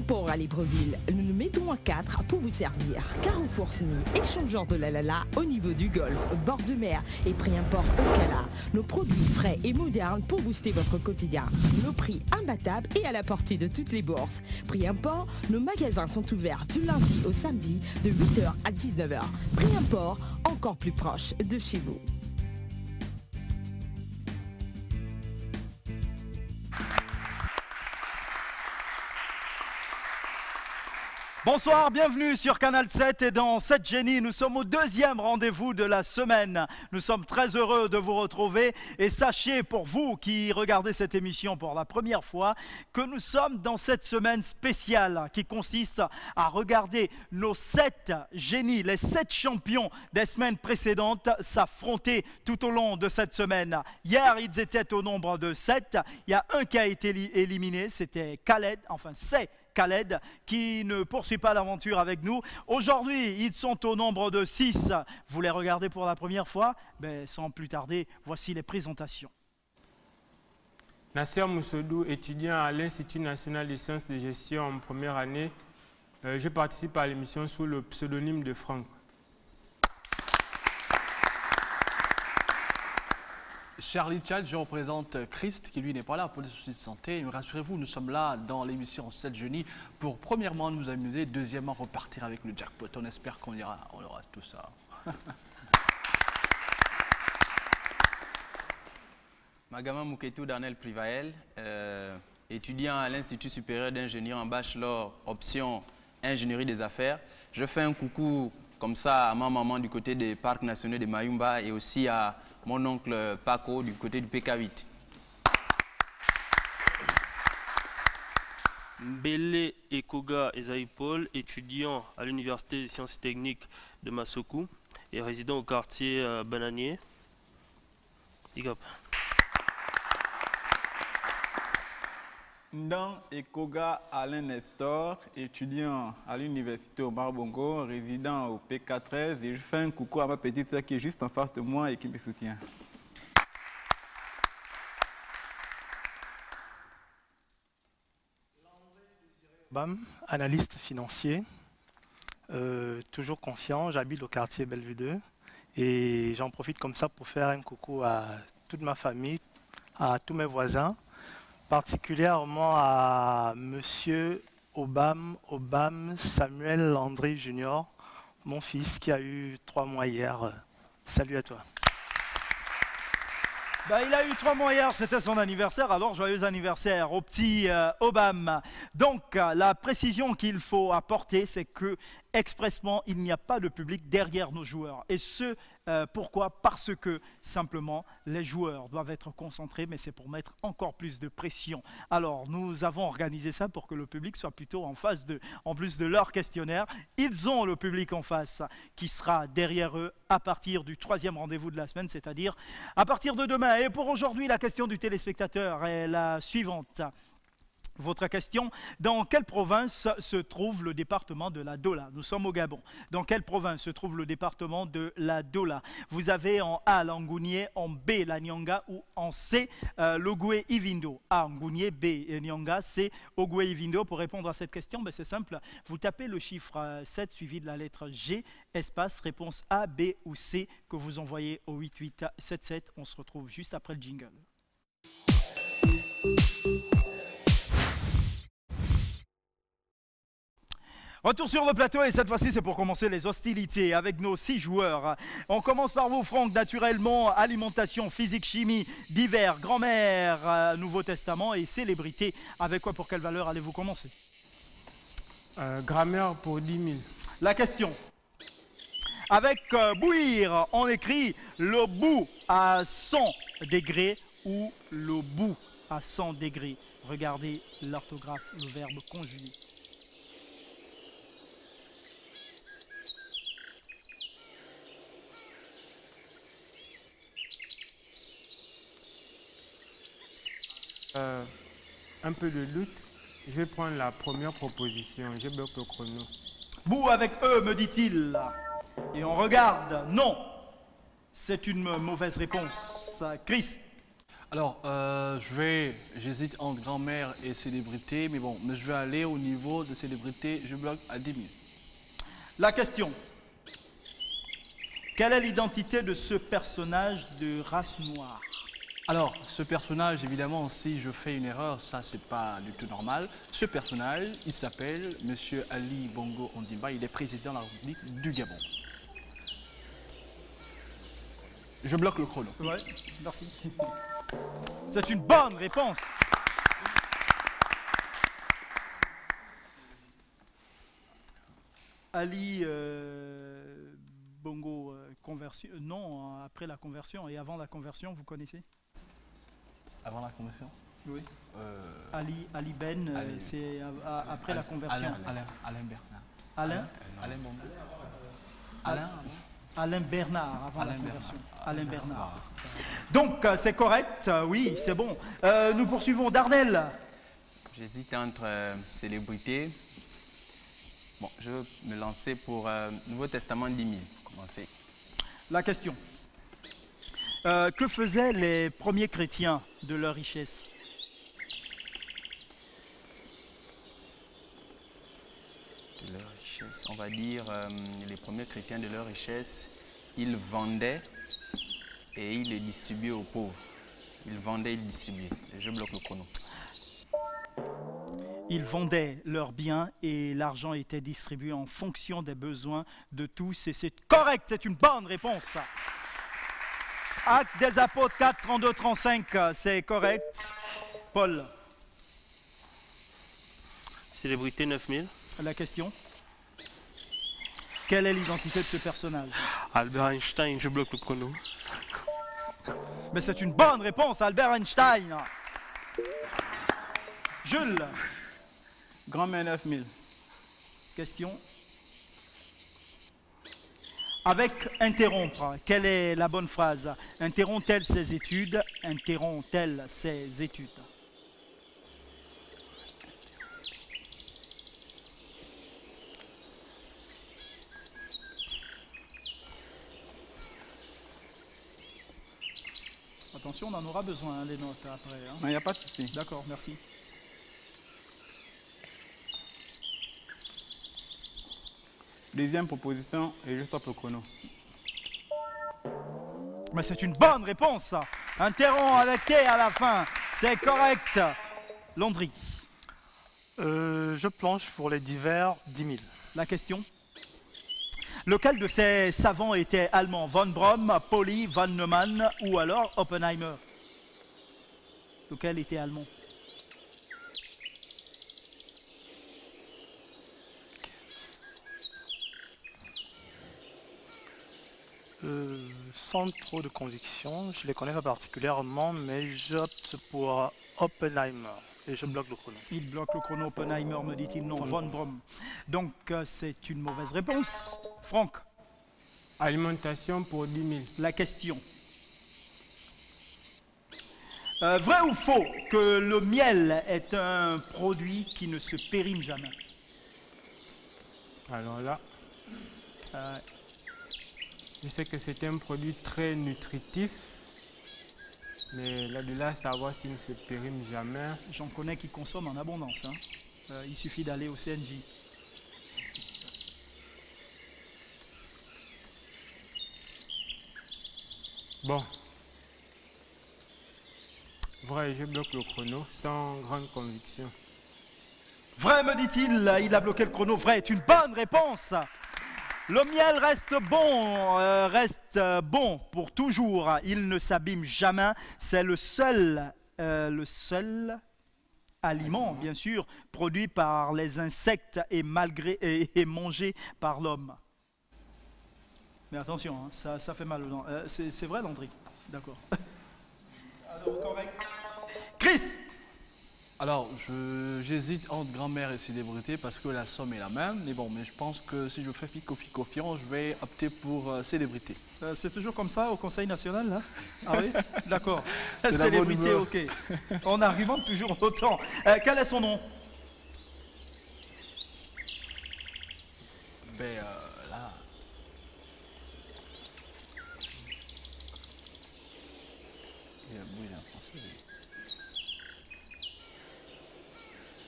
Port à Libreville, nous nous mettons à 4 pour vous servir. Carrefour Sny, échangeur de la Lala au niveau du golfe, bord de mer et prix import au Cala. Nos produits frais et modernes pour booster votre quotidien. Nos prix imbattables et à la portée de toutes les bourses. Prix import, nos magasins sont ouverts du lundi au samedi de 8h à 19h. Prix import, encore plus proche de chez vous. Bonsoir, bienvenue sur Canal 7 et dans 7 Génies, nous sommes au deuxième rendez-vous de la semaine. Nous sommes très heureux de vous retrouver et sachez pour vous qui regardez cette émission pour la première fois que nous sommes dans cette semaine spéciale qui consiste à regarder nos 7 génies, les 7 champions des semaines précédentes s'affronter tout au long de cette semaine. Hier, ils étaient au nombre de 7, il y a un qui a été éliminé, c'était Khaled, enfin c'est Khaled, qui ne poursuit pas l'aventure avec nous. Aujourd'hui, ils sont au nombre de 6. Vous les regardez pour la première fois? Sans plus tarder, voici les présentations. Nasser Moussoudou, étudiant à l'Institut national des sciences de gestion en première année. Je participe à l'émission sous le pseudonyme de Franck. Charlie Tchad, je représente Christ, qui lui n'est pas là pour des soucis de santé. Mais rassurez-vous, nous sommes là dans l'émission 7 Génies pour premièrement nous amuser, deuxièmement repartir avec le jackpot. On espère qu'on aura tout ça. Magama Mouketou Darnel Privael, étudiant à l'Institut supérieur d'ingénierie en bachelor, option ingénierie des affaires. Je fais un coucou comme ça à ma maman du côté des parcs nationaux de Mayumba et aussi à mon oncle Paco du côté du PK8. Mbele Ekoga Esaïe Paul, étudiant à l'Université des sciences techniques de Massokou et résident au quartier Bananier. Big up. Ndan Ekoga Alain Nestor, étudiant à l'université Omar Bongo, résident au PK13 et je fais un coucou à ma petite sœur qui est juste en face de moi et qui me soutient. Bam, analyste financier, toujours confiant, j'habite au quartier Bellevue 2 et j'en profite comme ça pour faire un coucou à toute ma famille, à tous mes voisins, particulièrement à Monsieur Obam Samuel Landry Junior, mon fils qui a eu 3 mois hier. Salut à toi. Il a eu 3 mois hier, c'était son anniversaire, alors joyeux anniversaire au petit Obam. Donc la précision qu'il faut apporter, c'est que expressement, il n'y a pas de public derrière nos joueurs. Et ce, pourquoi? Parce que simplement, les joueurs doivent être concentrés, mais c'est pour mettre encore plus de pression. Alors, nous avons organisé ça pour que le public soit plutôt en face d'eux. En plus de leur questionnaire, ils ont le public en face qui sera derrière eux à partir du 3e rendez-vous de la semaine, c'est-à-dire à partir de demain. Et pour aujourd'hui, la question du téléspectateur est la suivante. Votre question, dans quelle province se trouve le département de la Dola? Nous sommes au Gabon. Dans quelle province se trouve le département de la Dola? Vous avez en A l'Angounié, en B la Nyanga ou en C l'Ogoué Ivindo. A Angounié, B Nyanga, C Ogoué Ivindo. Pour répondre à cette question, c'est simple. Vous tapez le chiffre 7 suivi de la lettre G, espace, réponse A, B ou C que vous envoyez au 8877. On se retrouve juste après le jingle. Retour sur le plateau et cette fois-ci c'est pour commencer les hostilités avec nos 6 joueurs. On commence par vous Franck, naturellement, alimentation, physique, chimie, divers, grand-mère, Nouveau Testament et célébrité. Avec quoi, pour quelle valeur allez-vous commencer? Grammaire pour 10 000. La question. Avec bouillir, on écrit le bout à 100 degrés ou le bout à 100 degrés. Regardez l'orthographe, le verbe conjugué. un peu de doute. Je vais prendre la première proposition. Je bloque le chrono. Bouh avec eux, me dit-il. Et on regarde. Non, c'est une mauvaise réponse. Chris. Alors, j'hésite entre grand-mère et célébrité, mais bon, je vais aller au niveau de célébrité, je bloque à 10 000. La question. Quelle est l'identité de ce personnage de race noire? Alors, ce personnage, évidemment, si je fais une erreur, ça, c'est pas du tout normal. Ce personnage, il s'appelle Monsieur Ali Bongo Ondimba, il est président de la République du Gabon. Je bloque le chrono. Ouais, merci. C'est une bonne réponse. Ali Bongo, conversion. Non, après la conversion et avant la conversion, vous connaissez? Avant la conversion? Oui. Ali Ben, c'est après la conversion. Alain Bernard. Alain Bernard. Alain Bernard, avant la conversion. Alain Bernard. Ah. Donc, c'est correct, oui, c'est bon. Nous poursuivons. Darnel. J'hésite entre célébrités. Bon, je vais me lancer pour Nouveau Testament 10 000. Commencer. La question. Que faisaient les premiers chrétiens de leur richesse? De leur richesse, on va dire, les premiers chrétiens de leur richesse, ils vendaient et ils les distribuaient aux pauvres. Ils vendaient et ils distribuaient. Et je bloque le chrono. Ils vendaient leurs biens et l'argent était distribué en fonction des besoins de tous. Et c'est correct, c'est une bonne réponse. Actes des Apôtres 4, 32, 35, c'est correct. Paul. Célébrité 9000. La question. Quelle est l'identité de ce personnage? Albert Einstein, je bloque le chrono. Mais c'est une bonne réponse, Albert Einstein. Jules. Grand-mère 9000. Question. Avec interrompre, quelle est la bonne phrase? Interrompt-elle ses études? Interrompt-elle ses études? Attention, on en aura besoin, hein, les notes après. Hein. Non, il n'y a pas de souci. D'accord, merci. Deuxième proposition et je stoppe le chrono. Mais c'est une bonne réponse. Interrompt avec T à la fin. C'est correct. Landry. Je planche pour les divers 10 000. La question. Lequel de ces savants était allemand? Von Braun, Pauli, von Neumann ou alors Oppenheimer? Lequel était allemand? Sans trop de conviction, je ne les connais pas particulièrement, mais j'opte pour Oppenheimer et je bloque le chrono. Il bloque le chrono. Oppenheimer, me dit-il. Non, von Braun. Donc, c'est une mauvaise réponse. Franck. Alimentation pour 10 000. La question. Vrai ou faux que le miel est un produit qui ne se périme jamais? Alors là, je sais que c'est un produit très nutritif, mais là-delà, savoir s'il ne se périme jamais. J'en connais qui consomment en abondance. Hein. Il suffit d'aller au CNJ. Bon. Vrai, je bloque le chrono sans grande conviction. Vrai, me dit-il. Il a bloqué le chrono. Vrai est une bonne réponse. Le miel reste bon pour toujours. Il ne s'abîme jamais. C'est le seul aliment, bien sûr, produit par les insectes et mangé par l'homme. Mais attention, hein, ça fait mal aux dents. C'est vrai, Landry? D'accord. Alors, correct. Chris. Alors, j'hésite entre grand-mère et célébrité parce que la somme est la même. Mais bon, mais je pense que si je fais fico-fico-fiant, je vais opter pour célébrité. C'est toujours comme ça au Conseil national, là? Ah oui? D'accord. C'est la bonne Célébrité, humeur. ok. On argumente toujours autant. Quel est son nom? Ben, là... Il est un français, lui.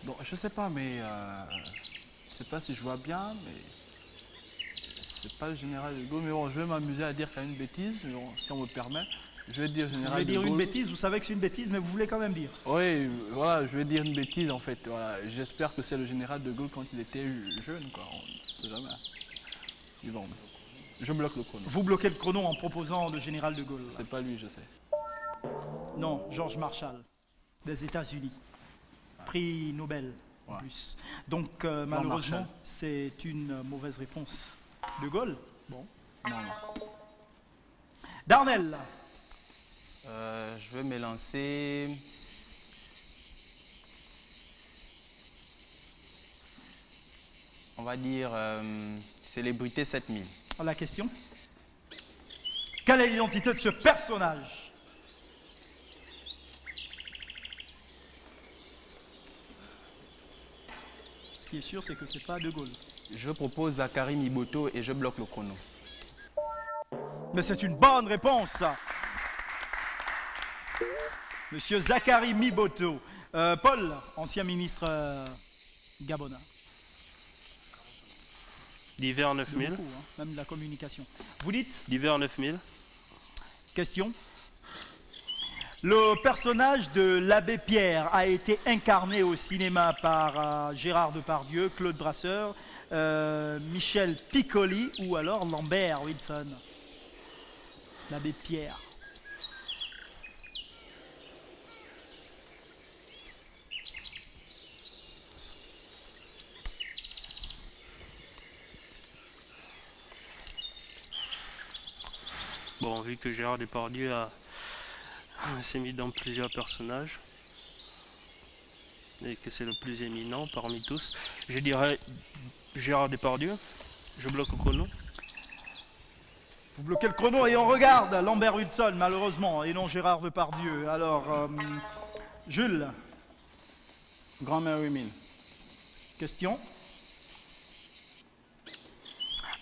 Bon, je sais pas, mais... je sais pas si je vois bien, mais... C'est pas le général de Gaulle, mais bon, je vais m'amuser à dire qu'il y a une bêtise, mais bon, si on me permet. Je vais dire Vous général voulez de dire Gaulle. une bêtise, vous savez que c'est une bêtise, mais vous voulez quand même dire. Oui, voilà, je vais dire une bêtise en fait. Voilà. J'espère que c'est le général de Gaulle quand il était jeune, quoi. On ne sait jamais. Mais bon, je bloque le chrono. Vous bloquez le chrono en proposant le général de Gaulle. C'est pas lui, je sais. Non, George Marshall, des États-Unis. Prix Nobel, en Ouais. plus. Donc, malheureusement, Marshall. c'est une mauvaise réponse. De Gaulle? Bon. Non, non. Darnell, Je vais me lancer. On va dire célébrité 7000. la question. Quelle est l'identité de ce personnage? Ce qui est sûr, c'est que c'est pas De Gaulle. Je propose Zachary Miboto et je bloque le chrono. Mais c'est une bonne réponse. Monsieur Zachary Miboto. Paul, ancien ministre gabonais. L'hiver 9000. Beaucoup, hein, même de la communication. Vous dites? L'hiver 9000. Question. Le personnage de l'abbé Pierre a été incarné au cinéma par Gérard Depardieu, Claude Brasseur, Michel Piccoli ou alors Lambert Wilson. L'abbé Pierre. Bon, vu que Gérard Depardieu s'est mis dans plusieurs personnages et que c'est le plus éminent parmi tous, je dirais Gérard Depardieu. Je bloque au chrono. Vous bloquez le chrono et on regarde Lambert Wilson, malheureusement, et non Gérard Depardieu. Alors, Jules, Grand-mère 8000. question.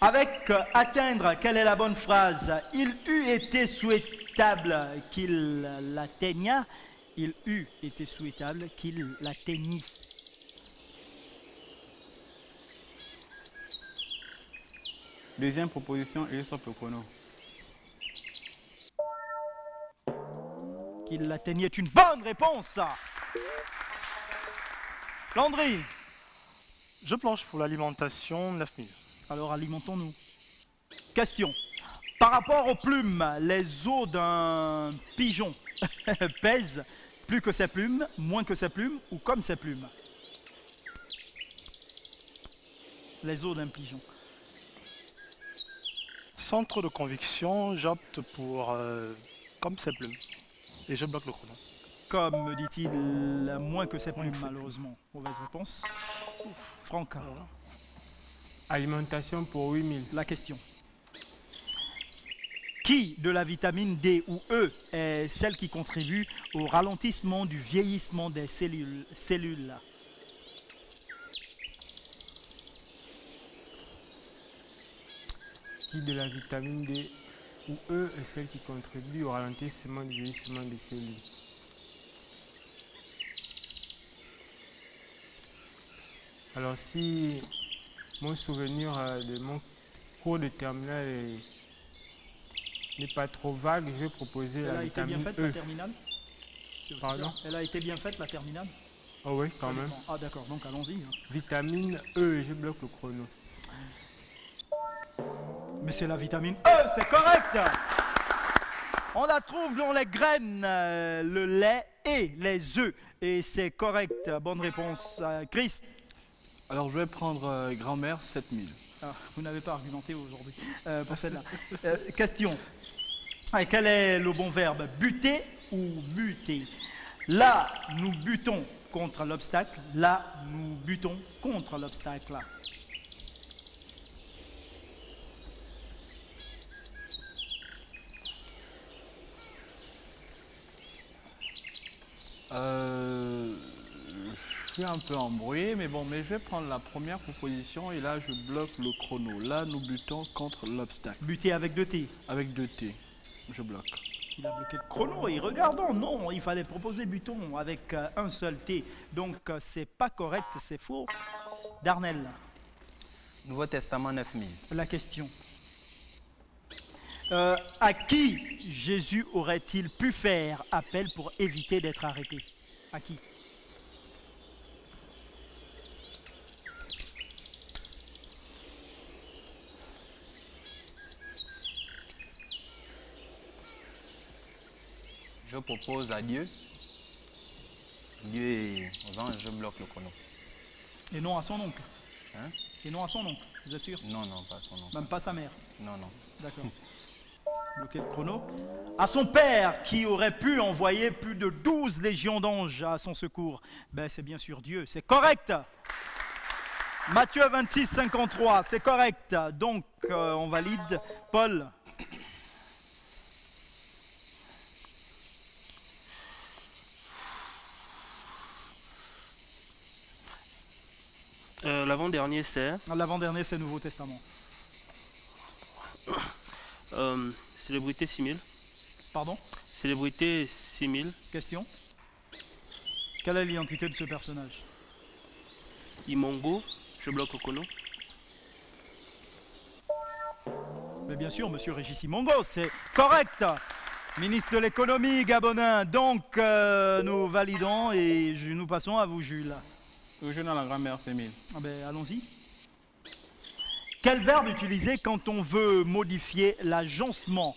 Avec atteindre, quelle est la bonne phrase? Il eût été souhaitable qu'il l'atteignât. Il eût été souhaitable qu'il l'atteignît. Deuxième proposition, et je stoppe le chrono. Qu'il l'atteignait est une bonne réponse. Landry, Je planche pour l'alimentation 9000. alors alimentons-nous. Question. Par rapport aux plumes, les os d'un pigeon pèsent plus que ses plumes, moins que ses plumes ou comme ses plumes? Les os d'un pigeon. Sans trop de conviction, j'opte pour comme ses plumes. Et je bloque le chrono. Comme, me dit-il, moins que ses Moins plumes, que ses plumes. malheureusement. Mauvaise réponse. Franck, Alimentation pour 8000. la question. Qui de la vitamine D ou E est celle qui contribue au ralentissement du vieillissement des cellules? Qui de la vitamine D ou E est celle qui contribue au ralentissement du vieillissement des cellules? Alors si mon souvenir de mon cours de terminale n'est pas trop vague, je vais proposer Elle la a été bien vitamine faite, E. la terminale? C'est aussi Pardon? ça. Elle a été bien faite, la terminale? Oh oui, quand Ça même. dépend. Ah d'accord, donc allons-y. hein. Vitamine E, je bloque le chrono. Mais c'est la vitamine E, c'est correct. On la trouve dans les graines, le lait et les œufs. Et c'est correct, bonne réponse. Christ, Alors je vais prendre grand-mère 7000. vous n'avez pas argumenté aujourd'hui pour celle-là. Question. Quel est le bon verbe? Buter ou buter? Là, nous butons contre l'obstacle. Là, nous butons contre l'obstacle. Je suis un peu embrouillé, mais bon, mais je vais prendre la première proposition et là, je bloque le chrono. Là, nous butons contre l'obstacle. Buter avec 2 T. Avec 2 T, je bloque. Il a bloqué le chrono et regardons, non, il fallait proposer buton avec un seul T. Donc, c'est pas correct, c'est faux. Darnel, Nouveau Testament 9000. la question. À qui Jésus aurait-il pu faire appel pour éviter d'être arrêté? À qui? Je propose à Dieu. Dieu et aux anges, je bloque le chrono. Et non à son oncle. Hein? Et non à son oncle, vous êtes sûr? Non, non, pas son nom. Même pas sa mère. Non, non. D'accord. Bloquer le chrono. À son père qui aurait pu envoyer plus de 12 légions d'anges à son secours. Ben, c'est bien sûr Dieu, c'est correct. Matthieu 26, 53, c'est correct. Donc, on valide. Paul. L'avant-dernier, c'est L'avant-dernier, c'est Nouveau Testament. Célébrité 6000. Pardon? Célébrité 6000. Question? Quelle est l'identité de ce personnage? Imongo, je bloque au chrono. Mais bien sûr, monsieur Régis Simongo, c'est correct. Ministre de l'économie gabonin. Donc, nous validons et nous passons à vous, Jules. Toujours dans la grammaire, c'est 1000. Ah ben, allons-y. Quel verbe utiliser quand on veut modifier l'agencement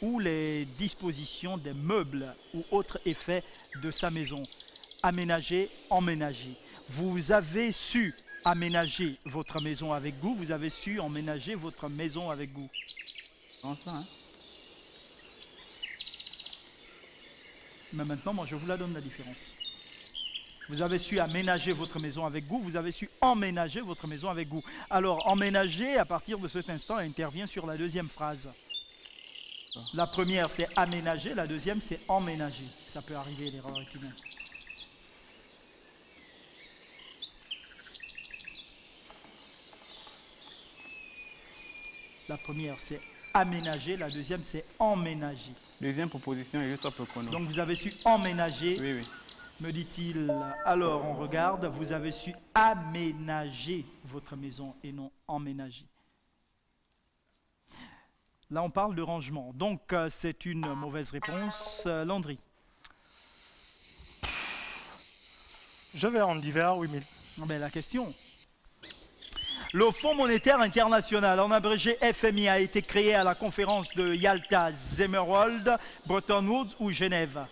ou les dispositions des meubles ou autres effets de sa maison? Aménager, emménager. Vous avez su aménager votre maison avec goût, vous avez su emménager votre maison avec goût. Comment ça, hein? Mais maintenant, moi, je vous la donne, la différence. Vous avez su aménager votre maison avec goût, vous avez su emménager votre maison avec goût. Alors, emménager, à partir de cet instant, intervient sur la deuxième phrase. La première, c'est aménager, la deuxième, c'est emménager. Ça peut arriver, l'erreur est humaine. La première, c'est aménager, la deuxième, c'est emménager. Deuxième proposition, et je stoppe le chrono. Donc, vous avez su emménager. Oui, oui. Me dit-il, alors on regarde, vous avez su aménager votre maison et non emménager. Là, on parle de rangement. Donc, c'est une mauvaise réponse. Landry. Je vais en divers, 8000. Ben, la question. Le Fonds monétaire international, en abrégé FMI, a été créé à la conférence de Yalta, Zimmerwald, Bretton Woods ou Genève?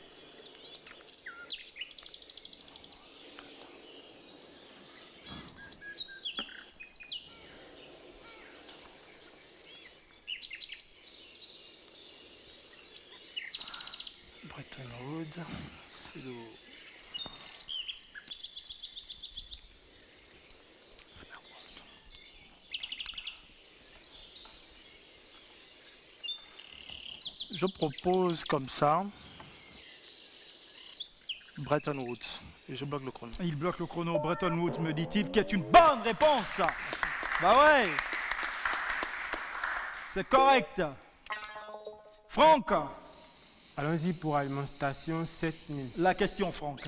Bretton Woods, c'est le... Je propose comme ça Bretton Woods et je bloque le chrono. Il bloque le chrono. Bretton Woods, me dit-il, qui est une bonne réponse. Bah ouais. C'est correct. Franck. Allons-y pour alimentation 7000. La question, Franck.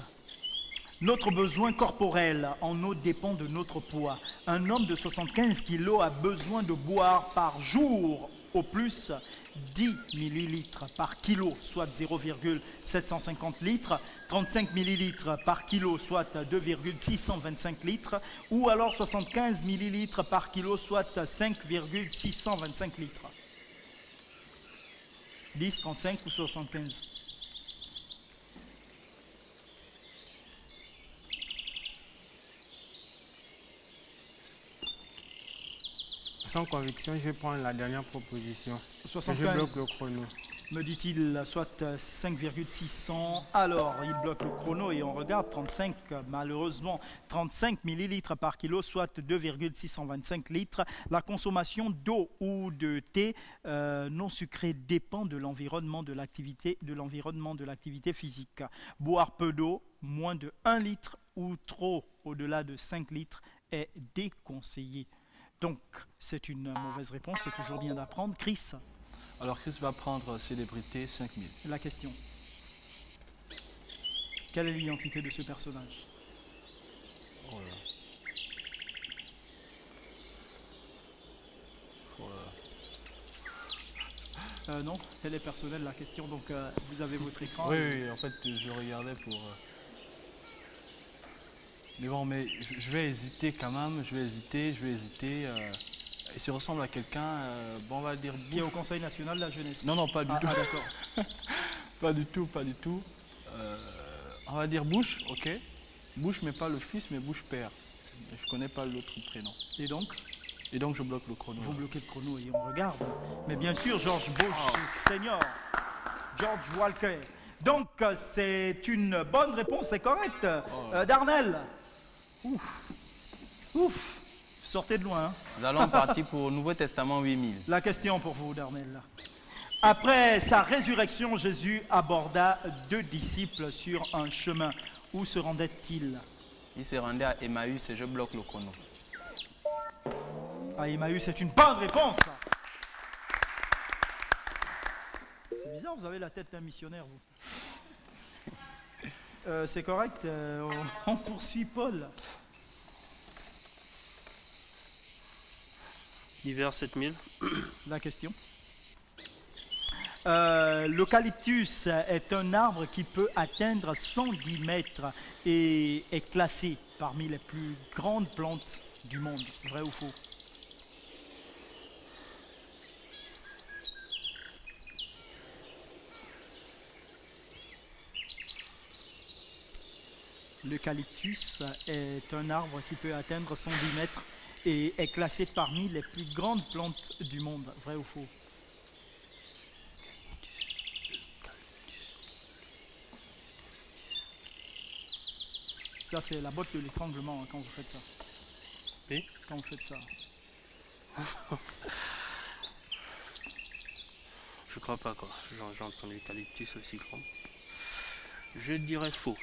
Notre besoin corporel en eau dépend de notre poids. Un homme de 75 kg a besoin de boire par jour au plus 10 millilitres par kilo, soit 0,750 litres, 35 millilitres par kilo, soit 2,625 litres, ou alors 75 millilitres par kilo, soit 5,625 litres. 10, 35 ou 75? Sans conviction, je vais prendre la dernière proposition. 75. Je bloque le chrono. me dit-il, soit 5,600. Alors, il bloque le chrono et on regarde 35, malheureusement, 35 millilitres par kilo, soit 2,625 litres. La consommation d'eau ou de thé non sucré dépend de l'environnement de l'activité physique. Boire peu d'eau, moins de 1 litre ou trop au-delà de 5 litres est déconseillé. Donc, c'est une mauvaise réponse, c'est toujours bien d'apprendre. Chris? Alors Chris va prendre célébrité 5000. La question. Quelle est l'identité de ce personnage? Oh là. Oh là. Non, elle est personnelle la question, donc vous avez votre écran. Oui, en fait je regardais pour... Mais bon, mais je vais hésiter quand même, je vais hésiter. Et s'il ressemble à quelqu'un, bon, on va dire... Qui est au Conseil national de la jeunesse. Non, pas du tout. Ah, d'accord. Pas du tout. On va dire Bush, ok. Bush, mais pas le fils, mais Bush père. Je connais pas l'autre prénom. Et donc? Et donc je bloque le chrono. Vous bloquez le chrono et on regarde. Mais bien sûr, George Bush Senior. George Walker. Donc, c'est une bonne réponse, c'est correct. Darnell. Ouf. Sortez de loin. Hein. Nous allons partir pour Nouveau Testament 8000. La question pour vous, Darnell. Après sa résurrection, Jésus aborda 2 disciples sur un chemin. Où se rendait-il? Il se rendait à Emmaüs et je bloque le chrono. À Emmaüs, c'est une bonne réponse. C'est bizarre, vous avez la tête d'un missionnaire, vous. C'est correct, on poursuit Paul. Hiver 7000. La question. L'eucalyptus est un arbre qui peut atteindre 110 mètres et est classé parmi les plus grandes plantes du monde. Vrai ou faux? L'eucalyptus est un arbre qui peut atteindre 110 mètres et est classé parmi les plus grandes plantes du monde. Vrai ou faux? Ça, c'est la botte de l'étranglement hein, quand vous faites ça. Oui. Quand vous faites ça. Je crois pas quoi. J'ai entendu eucalyptus aussi grand. Je dirais faux.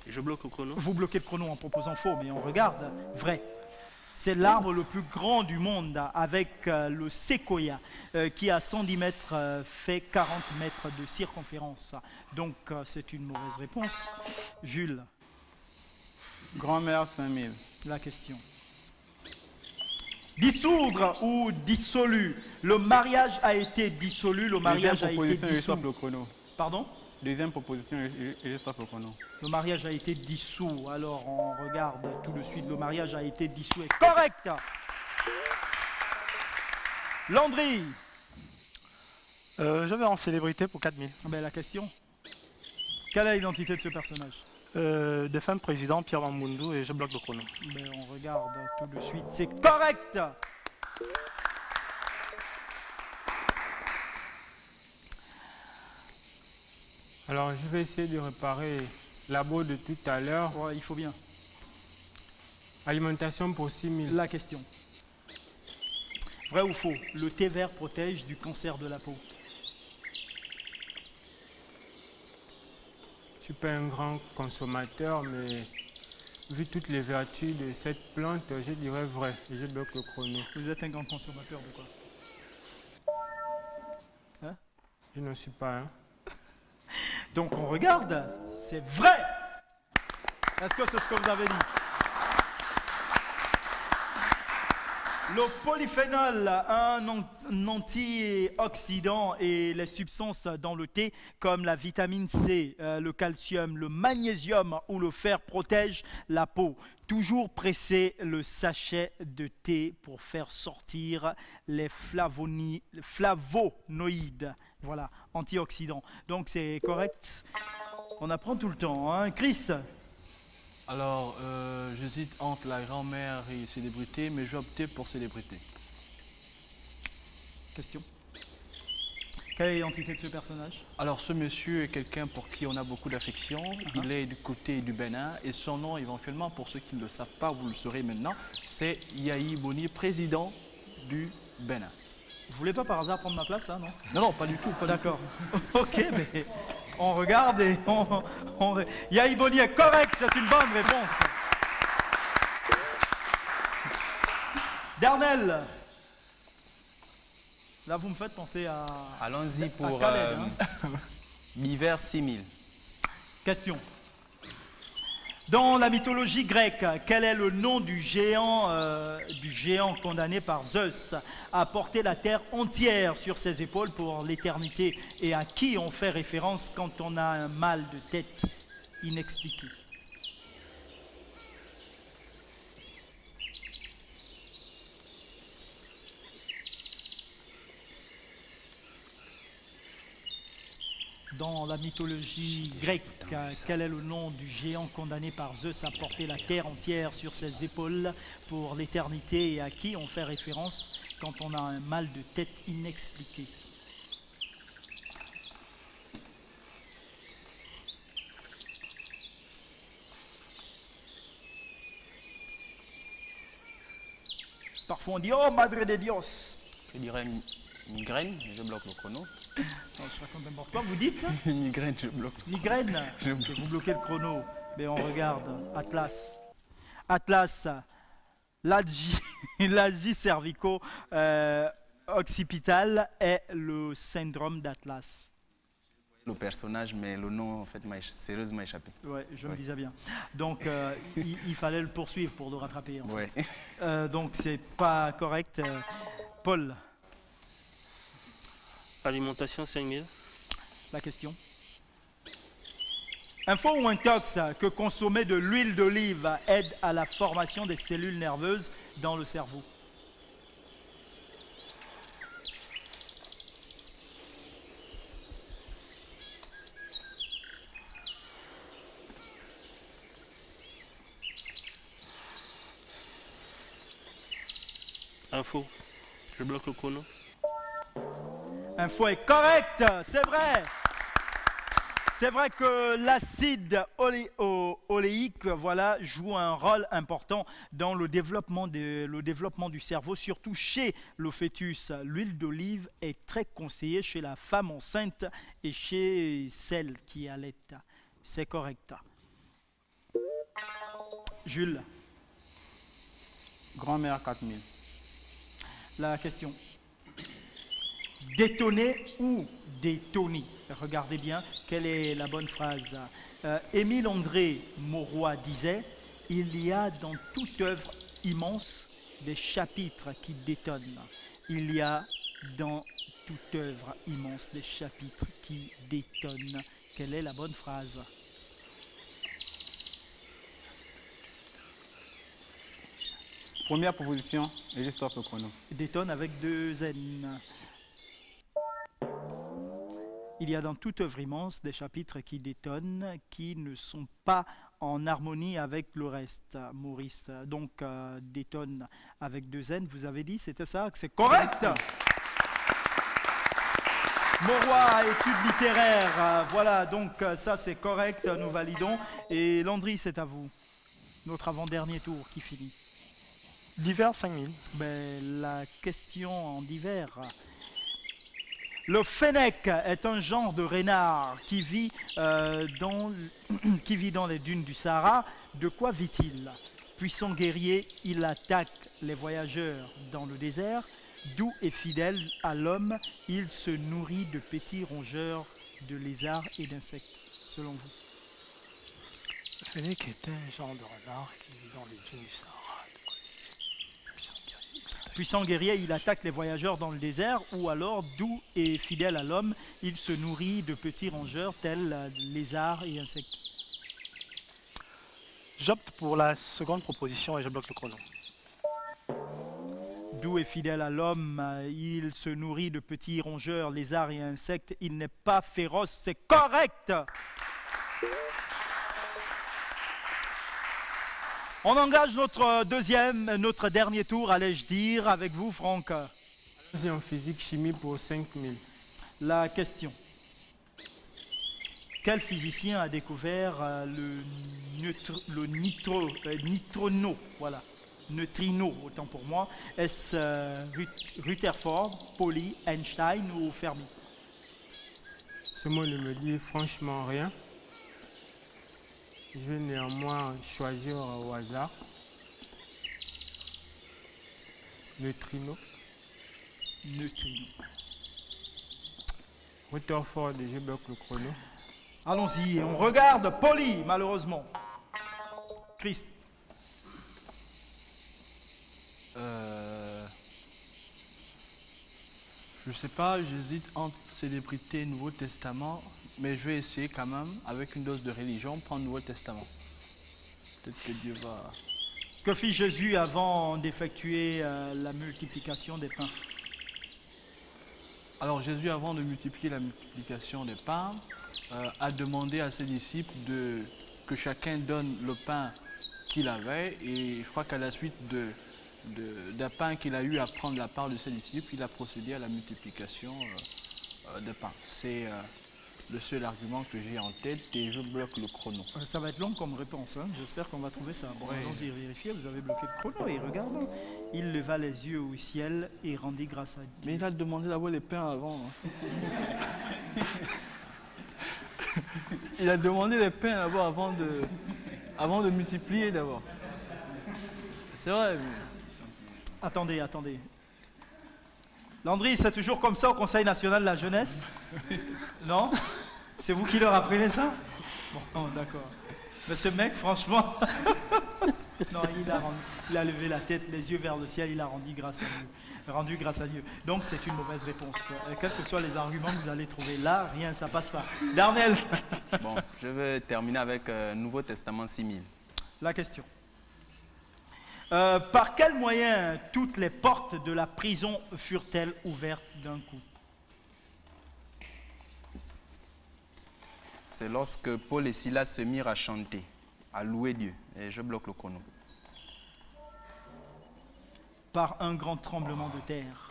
Je bloque le chrono. Vous bloquez le chrono en proposant faux, mais on regarde. Vrai. C'est l'arbre le plus grand du monde avec le séquoia qui à 110 mètres fait 40 mètres de circonférence. Donc c'est une mauvaise réponse. Jules. Grand-mère 5000. La question. Dissoudre ou dissolu? Le mariage a été dissolu, le mariage a été Deuxième proposition, je dissous. stoppe le chrono. Pardon? Deuxième proposition, je stoppe le chrono. Le mariage a été dissous. Alors on regarde tout de suite. Le mariage a été dissous. Est correct. Landry. Je vais en célébrité pour 4000. Ben, la question. Quelle est l'identité de ce personnage? Défunt président Pierre Mamboundou et je bloque le chrono. Ben, on regarde tout de suite. C'est correct. Alors, je vais essayer de réparer la botte de tout à l'heure. Ouais, il faut bien. Alimentation pour 6000. La question. Vrai ou faux? Le thé vert protège du cancer de la peau. Je ne suis pas un grand consommateur, mais vu toutes les vertus de cette plante, je dirais vrai. Et je bloque le chrono. Vous êtes un grand consommateur de quoi? Hein? Je n'en suis pas un. Donc on regarde, c'est vrai. Est-ce que c'est ce que vous avez dit? Le polyphénol, un antioxydant et les substances dans le thé comme la vitamine C, le calcium, le magnésium ou le fer protègent la peau. Toujours presser le sachet de thé pour faire sortir les flavonoïdes. Voilà, antioxydants. Donc c'est correct. On apprend tout le temps. Hein. Christ? Alors, j'hésite entre la grand-mère et célébrité, mais je vais opter pour célébrité. Question. Quelle est l'identité de ce personnage? Alors ce monsieur est quelqu'un pour qui on a beaucoup d'affection. Il est du côté du Bénin et son nom éventuellement, pour ceux qui ne le savent pas, vous le saurez maintenant, c'est Yahi Boni, président du Bénin. Vous voulez pas par hasard prendre ma place, là, non? Non, pas du tout. D'accord. Ok, mais on regarde et on... Yahi Boni est correct, c'est une bonne réponse. Darnel. Là, vous me faites penser à... Allons-y pour Khaled, l'hiver 6000. Question. Dans la mythologie grecque, quel est le nom du géant condamné par Zeus à porter la terre entière sur ses épaules pour l'éternité et à qui on fait référence quand on a un mal de tête inexpliqué? Dans la mythologie grecque, quel est le nom du géant condamné par Zeus à porter la terre entière sur ses épaules pour l'éternité et à qui on fait référence quand on a un mal de tête inexpliqué? Parfois on dit « Oh, Madre de Dios !» Je dirais migraine, je bloque le chrono. Non, je raconte n'importe quoi, vous dites Migraine, je bloque. Migraine, que vous bloquez le chrono. Mais on regarde, Atlas. Atlas, l'algie cervico-occipital est le syndrome d'Atlas. Le personnage, mais le nom, en fait, m'a sérieusement échappé. Ouais, je me disais bien. Donc, il fallait le poursuivre pour le rattraper. Ouais. Donc, c'est pas correct. Paul, Alimentation 5000. la question. Un faux ou un tox que consommer de l'huile d'olive aide à la formation des cellules nerveuses dans le cerveau? Info. Je bloque le chrono. Info est correct, c'est vrai. C'est vrai que l'acide oléique, voilà, joue un rôle important dans le développement du cerveau, surtout chez le fœtus. L'huile d'olive est très conseillée chez la femme enceinte et chez celle qui allaite. C'est correct. Jules, Grand-mère 4000. la question. Détonner ou détonner? Regardez bien, quelle est la bonne phrase? Émile André Mauroy disait « Il y a dans toute œuvre immense des chapitres qui détonnent. Il y a dans toute œuvre immense des chapitres qui détonnent. » Quelle est la bonne phrase? Première proposition, et je stoppe le chrono. Détonne avec 2 N. Il y a dans toute œuvre immense des chapitres qui détonnent, qui ne sont pas en harmonie avec le reste. Maurice, donc détonne avec 2 N, vous avez dit, c'était ça? C'est correct. Mauroy, études littéraires, voilà, donc ça c'est correct, nous validons. Et Landry, c'est à vous. Notre avant-dernier tour qui finit. D'hiver 5000. Ben, la question en d'hiver. Le fennec est un genre de renard qui vit dans les dunes du Sahara. De quoi vit-il? Puissant guerrier, il attaque les voyageurs dans le désert. Doux et fidèle à l'homme, il se nourrit de petits rongeurs, de lézards et d'insectes, selon vous. Le fennec est un genre de renard qui vit dans les dunes du Sahara. Puissant guerrier, il attaque les voyageurs dans le désert, ou alors, doux et fidèle à l'homme, il se nourrit de petits rongeurs tels lézards et insectes. J'opte pour la seconde proposition et je bloque le chrono. Doux et fidèle à l'homme, il se nourrit de petits rongeurs, lézards et insectes. Il n'est pas féroce, c'est correct! On engage notre dernier tour, allais-je dire, avec vous, Franck. Allons-y en physique chimie pour 5000. La question. Quel physicien a découvert neutrino, voilà, neutrino, autant pour moi. Est-ce Rutherford, Pauli, Einstein ou Fermi? Ce mot ne me dit franchement rien. Je vais néanmoins choisir au hasard. Neutrino. Neutrino. Rutherford, je bloque le chrono. Allons-y, on regarde Pauli, malheureusement. Christ. Je sais pas, j'hésite entre célébrité et Nouveau Testament, mais je vais essayer quand même, avec une dose de religion, prendre Nouveau Testament. Peut-être que Dieu va... Que fit Jésus avant d'effectuer la multiplication des pains? Alors Jésus, avant de multiplier la multiplication des pains, a demandé à ses disciples que chacun donne le pain qu'il avait, et je crois qu'à la suite d'un pain qu'il a eu à prendre de la part de ses disciples, il a procédé à la multiplication de pain. C'est le seul argument que j'ai en tête et je bloque le chrono. Ça va être long comme réponse, hein. J'espère qu'on va trouver ça. Bon, Oui. allons-y vérifier, vous avez bloqué le chrono et regardons. Il leva les yeux au ciel et rendit grâce à Dieu. Mais il a demandé d'avoir les pains avant. Hein. Il a demandé les pains d'abord avant de multiplier d'abord. C'est vrai. Mais... Attendez. Landry, c'est toujours comme ça au Conseil national de la jeunesse? Non? C'est vous qui leur apprenez ça? Bon, d'accord. Mais ce mec, franchement, non, il a levé la tête, les yeux vers le ciel, il a rendu grâce à Dieu. Donc c'est une mauvaise réponse. Quels que soient les arguments que vous allez trouver là, rien, ça passe pas. Darnell. Bon, je vais terminer avec Nouveau Testament 6000. La question. Par quel moyen toutes les portes de la prison furent-elles ouvertes d'un coup? C'est lorsque Paul et Silas se mirent à chanter, à louer Dieu. Et je bloque le chrono. Par un grand tremblement de terre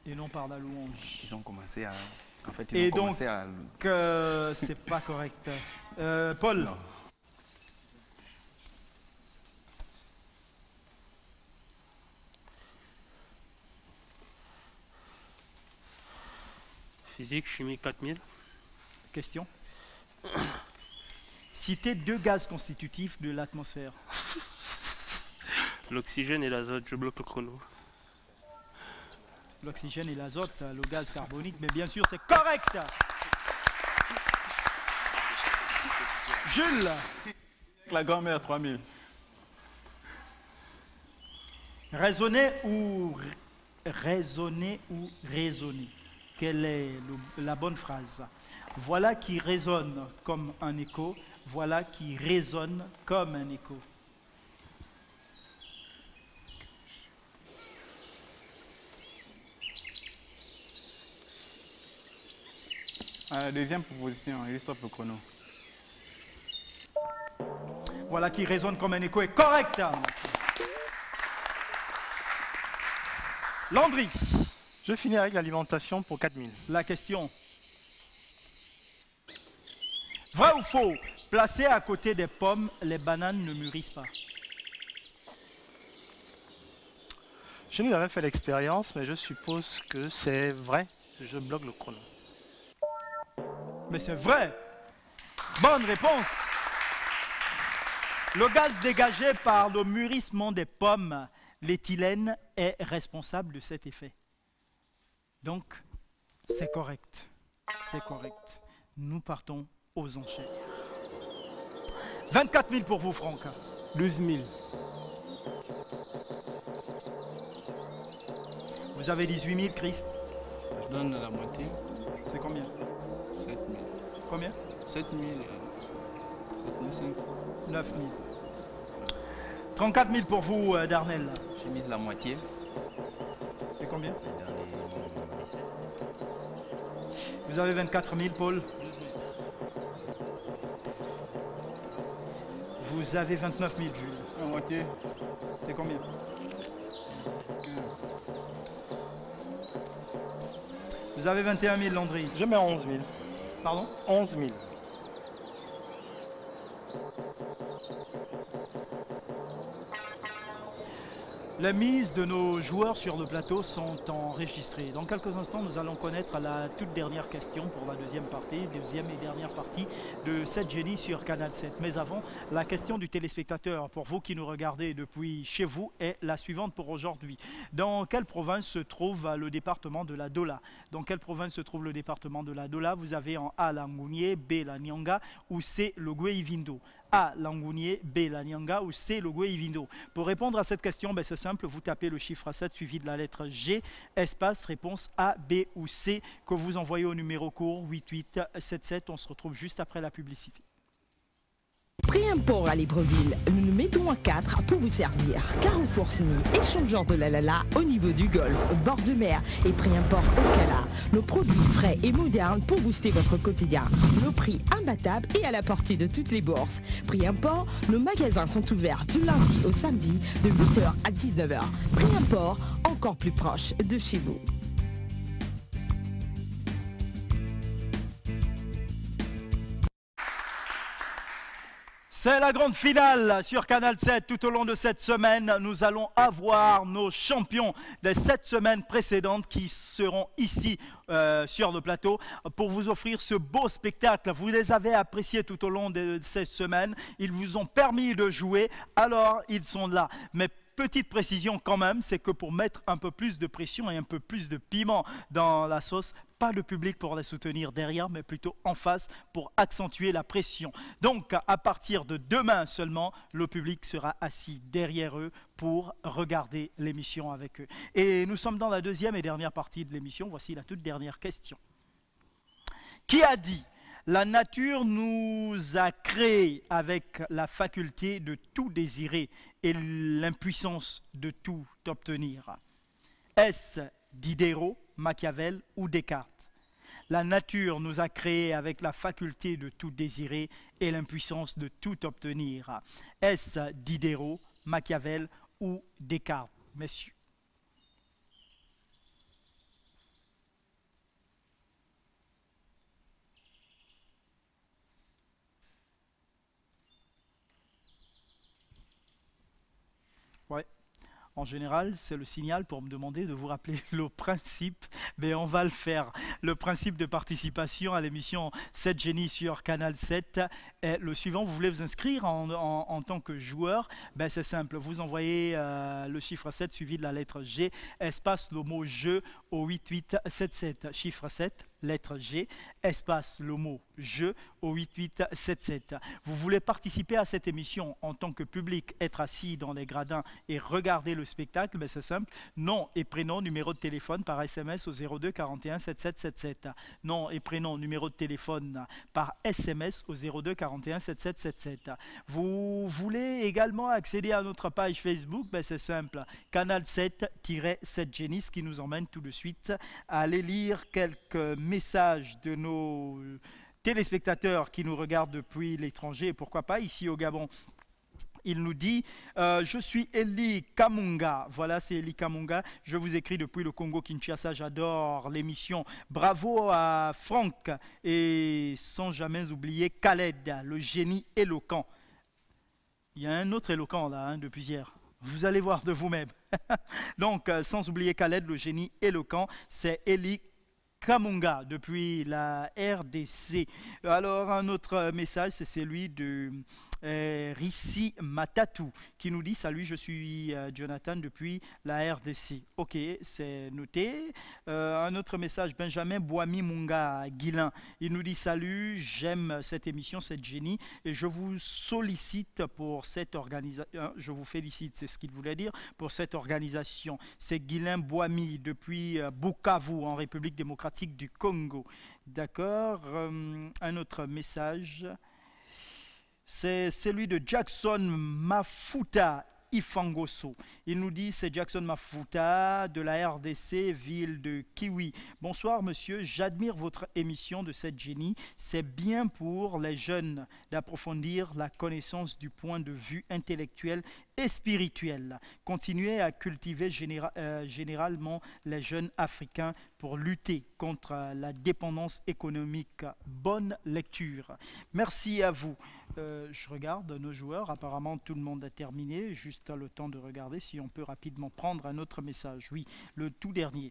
et non par la louange. Ils ont commencé à... En fait, Et ils ont donc, commencé à... c'est pas correct. Paul. Non. Physique, chimie 4000. Question. Citez 2 gaz constitutifs de l'atmosphère. L'oxygène et l'azote, je bloque le chrono. L'oxygène et l'azote, le gaz carbonique, mais bien sûr c'est correct. Jules. La grand-mère 3000. Raisonner ou raisonner? Quelle est la bonne phrase? Voilà qui résonne comme un écho, voilà qui résonne comme un écho. Deuxième proposition, il stop le chrono. Voilà qui résonne comme un écho est correct. Landry. Je finis avec l'alimentation pour 4000. La question. Vrai ou faux? Placées à côté des pommes, les bananes ne mûrissent pas. Je n'ai jamais fait l'expérience, mais je suppose que c'est vrai. Je bloque le chrono. Mais c'est vrai. Bonne réponse. Le gaz dégagé par le mûrissement des pommes, l'éthylène, est responsable de cet effet. Donc, c'est correct. C'est correct. Nous partons aux enchères. 24 000 pour vous, Franck. 12 000. Vous avez 18 000, Christ. Je donne la moitié. C'est combien? 7 000. Combien? 7 000. 7 500. 9 000. 34 000 pour vous, Darnell. J'ai mis la moitié. C'est combien? Dans les 17. Vous avez 24 000, Paul. Vous avez 29 000, Jules. La moitié. C'est combien? 15. Vous avez 21 000, Landry. Je mets 11 000. Pardon? 11 000. Les mises de nos joueurs sur le plateau sont enregistrées. Dans quelques instants, nous allons connaître la toute dernière question pour la deuxième et dernière partie de cette génie sur Canal 7. Mais avant, la question du téléspectateur, pour vous qui nous regardez depuis chez vous, est la suivante pour aujourd'hui. Dans quelle province se trouve le département de la Dola? Dans quelle province se trouve le département de la Dola? Vous avez en A la Ngounié, B la Nyanga ou C le Goué-Ivindo. A, Langounier, B, la Nyanga ou C, le Goué-Ivindo. Pour répondre à cette question, c'est simple, vous tapez le chiffre 7 suivi de la lettre G, espace, réponse A, B ou C, que vous envoyez au numéro court 8877. On se retrouve juste après la publicité. Pré-import à Libreville, nous nous mettons à 4 pour vous servir. Carrefour Sni, échangeur de la au niveau du golfe, bord de mer et pré-import au Cala. Nos produits frais et modernes pour booster votre quotidien. Nos prix imbattables et à la portée de toutes les bourses. Pré-import, nos magasins sont ouverts du lundi au samedi de 8h à 19h. Pré-import, encore plus proche de chez vous. C'est la grande finale sur Canal 7. Tout au long de cette semaine, nous allons avoir nos champions des 7 semaines précédentes qui seront ici sur le plateau pour vous offrir ce beau spectacle. Vous les avez appréciés tout au long de ces semaines. Ils vous ont permis de jouer, alors ils sont là. Mais petite précision quand même, c'est que pour mettre un peu plus de pression et un peu plus de piment dans la sauce, pas de public pour les soutenir derrière, mais plutôt en face pour accentuer la pression. Donc, à partir de demain seulement, le public sera assis derrière eux pour regarder l'émission avec eux. Et nous sommes dans la deuxième et dernière partie de l'émission. Voici la toute dernière question. Qui a dit ? La nature nous a créés avec la faculté de tout désirer et l'impuissance de tout obtenir. Est-ce Diderot, Machiavel ou Descartes? La nature nous a créés avec la faculté de tout désirer et l'impuissance de tout obtenir. Est-ce Diderot, Machiavel ou Descartes, messieurs? Ouais. En général, c'est le signal pour me demander de vous rappeler le principe, mais on va le faire. Le principe de participation à l'émission 7 Génies sur Canal 7 est le suivant. Vous voulez vous inscrire en tant que joueur? C'est simple, vous envoyez le chiffre 7 suivi de la lettre G, espace le mot jeu au 8877. Chiffre 7, lettre G, espace le mot jeu au 8877. Vous voulez participer à cette émission en tant que public, être assis dans les gradins et regarder le spectacle? C'est simple, nom et prénom, numéro de téléphone par SMS au 02 41 7777. Nom et prénom, numéro de téléphone par SMS au 02 41 7777. Vous voulez également accéder à notre page Facebook? C'est simple, Canal 7-7 Génies, qui nous emmène tout de suite à aller lire quelques messages de nos téléspectateurs qui nous regardent depuis l'étranger et pourquoi pas ici au Gabon. Il nous dit je suis Eli Kamunga. Voilà, c'est Eli Kamunga. Je vous écris depuis le Congo-Kinshasa. J'adore l'émission. Bravo à Franck. Et sans jamais oublier Khaled, le génie éloquent. Il y a un autre éloquent là, depuis hier. Vous allez voir de vous-même. Donc, sans oublier Khaled, le génie éloquent, c'est Eli Kamunga depuis la RDC. Alors, un autre message, c'est celui de Rissi Matatou qui nous dit salut, je suis Jonathan depuis la RDC. Ok, c'est noté. Un autre message, Benjamin Boami Munga Guilin. Il nous dit salut, j'aime cette émission, cette génie, et je vous sollicite pour cette organisation. Je vous félicite, c'est ce qu'il voulait dire, pour cette organisation. C'est Guilin Boami depuis Bukavu en République démocratique du Congo. D'accord. Un autre message. C'est celui de Jackson Mafuta Ifangoso. Il nous dit, c'est Jackson Mafuta de la RDC, ville de Kiwi. Bonsoir monsieur, j'admire votre émission de cette génie. C'est bien pour les jeunes d'approfondir la connaissance du point de vue intellectuel et spirituel. Continuez à cultiver généralement les jeunes africains pour lutter contre la dépendance économique. Bonne lecture. Merci à vous. Je regarde nos joueurs. Apparemment, tout le monde a terminé. Juste le temps de regarder si on peut rapidement prendre un autre message. Oui, le tout dernier.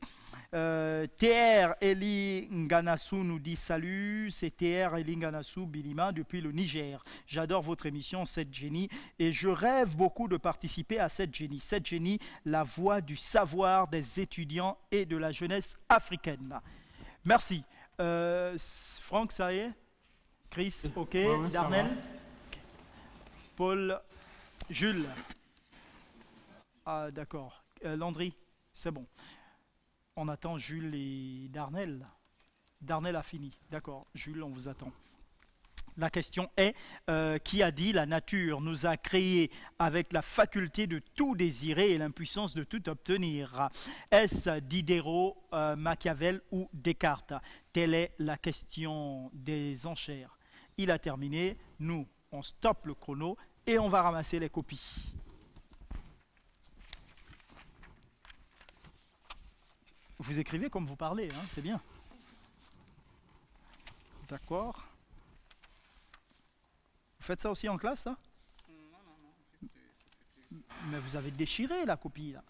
TR Eli Nganasu nous dit salut. C'est TR Eli Nganasu Bilima depuis le Niger. J'adore votre émission, Cette Génie, et je rêve beaucoup de participer à Cette Génie. Cette Génie, la voix du savoir des étudiants et de la jeunesse africaine. Merci. Franck, ça y est? Chris, ok. Ouais, Darnell, Paul, Jules. Ah, d'accord. Landry, c'est bon. On attend Jules et Darnell. Darnell a fini. D'accord. Jules, on vous attend. La question est, qui a dit la nature nous a créés avec la faculté de tout désirer et l'impuissance de tout obtenir? Est-ce Diderot, Machiavel ou Descartes? Telle est la question des enchères. Il a terminé, nous, on stoppe le chrono et on va ramasser les copies. Vous écrivez comme vous parlez, hein, c'est bien. D'accord. Vous faites ça aussi en classe, ça? Non. Mais vous avez déchiré la copie, là.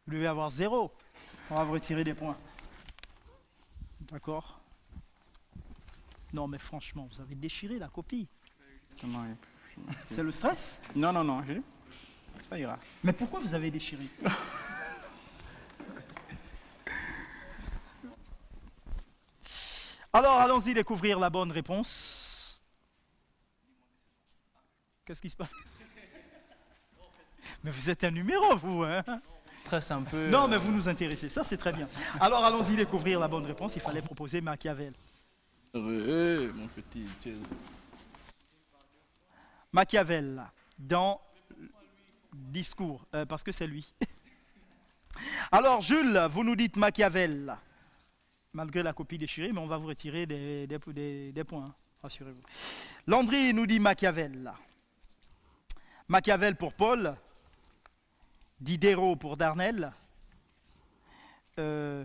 Vous devez avoir 0. On va vous retirer des points. D'accord? Non, mais franchement, vous avez déchiré la copie. C'est le stress? Non, ça ira. Mais pourquoi vous avez déchiré? Alors, allons-y découvrir la bonne réponse. Qu'est-ce qui se passe? Mais vous êtes un numéro, vous, hein? Stress un peu. Non, mais vous nous intéressez, ça c'est très bien. Alors, allons-y découvrir la bonne réponse. Il fallait proposer Machiavel. Mon petit. Machiavel, dans Discours, parce que c'est lui. Alors, Jules, vous nous dites Machiavel, malgré la copie déchirée, mais on va vous retirer des points, hein, rassurez-vous. Landry nous dit Machiavel. Machiavel pour Paul. Diderot pour Darnell. Qu'est-ce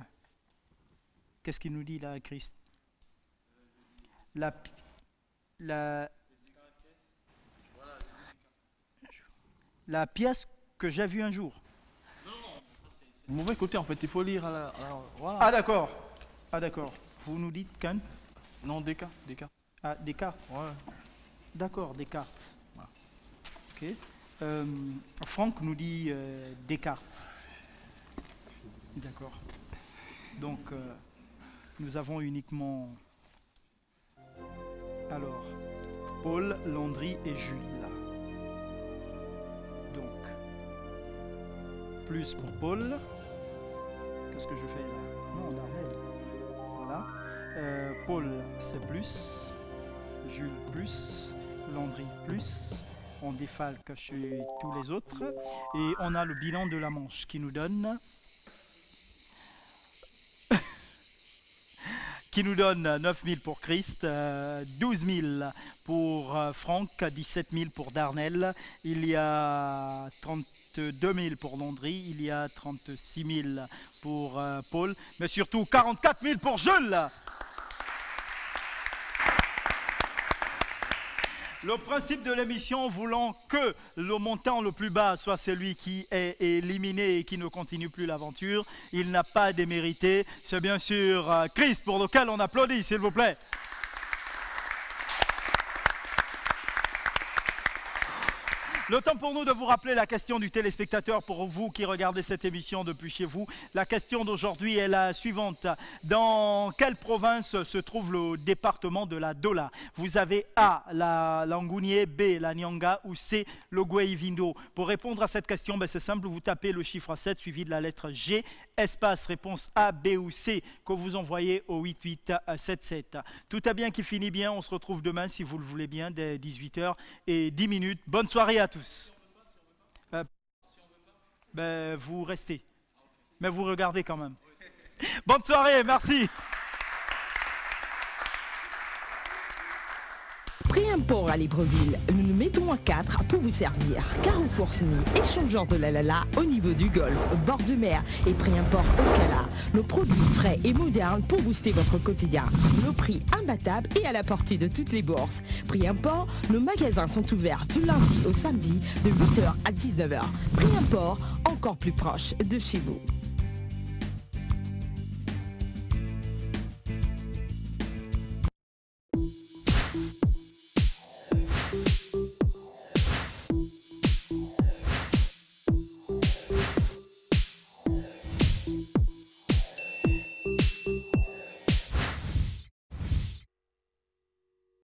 qu'il nous dit là, Christ? La pièce que j'ai vue un jour. Le mauvais côté, en fait, il faut lire. Voilà. Ah d'accord. Ah d'accord. Vous nous dites Kant? Non, Descartes. Ah, Descartes. Ouais. D'accord, Descartes. Ah. Ok. Franck nous dit Descartes. D'accord. Donc, nous avons uniquement... Alors, Paul, Landry et Jules. Donc, plus pour Paul. Qu'est-ce que je fais là? Non, Darnell. Voilà. Paul, c'est plus. Jules, plus. Landry, plus. On défalque chez tous les autres. Et on a le bilan de la manche qui nous donne... qui nous donne 9 000 pour Christ, 12 000 pour Franck, 17 000 pour Darnell, il y a 32 000 pour Landry, il y a 36 000 pour Paul, mais surtout 44 000 pour Jules. Le principe de l'émission voulant que le montant le plus bas soit celui qui est éliminé et qui ne continue plus l'aventure, il n'a pas démérité. C'est bien sûr Christ pour lequel on applaudit, s'il vous plaît. Le temps pour nous de vous rappeler la question du téléspectateur pour vous qui regardez cette émission depuis chez vous. La question d'aujourd'hui est la suivante. Dans quelle province se trouve le département de la Dola? Vous avez A, la Langounier, B, la Nyanga ou C, le Goueivindo. Pour répondre à cette question, c'est simple, vous tapez le chiffre 7 suivi de la lettre G, espace réponse A, B ou C que vous envoyez au 8877. Tout est bien qui finit bien, on se retrouve demain si vous le voulez bien dès 18h et 10 minutes. Bonne soirée à tous. ben, vous restez. Mais vous regardez quand même. Bonne soirée, merci. Pré-import à Libreville, nous nous mettons à 4 pour vous servir. Carrefour SNI, échangeur de la au niveau du Golfe, bord de mer et pré-import au Cala. Nos produits frais et modernes pour booster votre quotidien. Nos prix imbattables et à la portée de toutes les bourses. Pré-import, nos magasins sont ouverts du lundi au samedi de 8h à 19h. Pré-import, encore plus proche de chez vous.